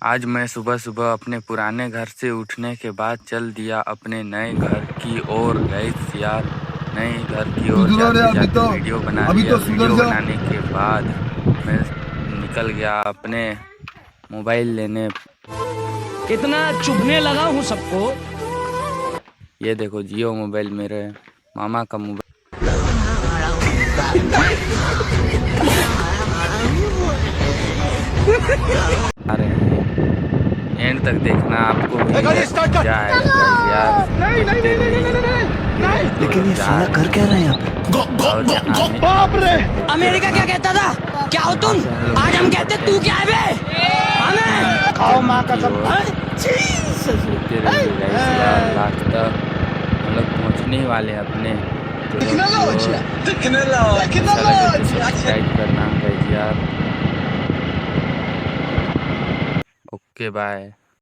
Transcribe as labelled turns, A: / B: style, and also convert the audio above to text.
A: आज मैं सुबह सुबह अपने पुराने घर से उठने के बाद चल दिया अपने नए घर की ओर। गैस यार, नए घर की ओर जाते जाते वीडियो बना लिया। वीडियो बनाने के बाद मैं निकल गया अपने मोबाइल लेने।
B: कितना चुभने लगा हूँ सबको।
A: ये देखो जियो मोबाइल, मेरे मामा का मोबाइल। आ रहे हैं, एंड तक देखना, आपको भी मजा आएगा यार।
C: लेकिन ये साला कर क्या रहे हैं
B: बाप रे, अमेरिका क्या कहता था, क्या हो तुम? आज हम कहते तू क्या है बे? हमें खाओ माँ का सब।
A: लास्ट तक हम लोग पहुँचने ही वाले हैं अपने। सब्सक्राइब करना यार। Okay bye.